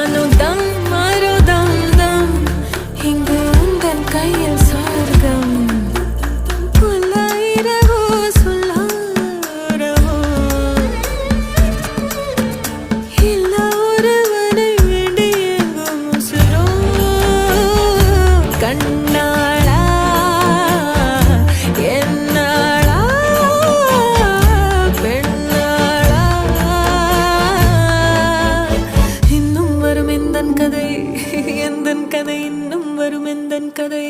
அனுதம் மருதம் தம் இங்கு உந்தன் கையில் சொர்க்கம் புல்லாயிரவோ சொல்லாரவோ இல்ல ஒருவனை வேண்டி எங்கும் உசுரோ கண்ணாளா என்னாளா பெண்ணாளா இன்னும் வரும் எந்தன் கதை எந்தன் கதை இன்னும் வரும் எந்தன் கதை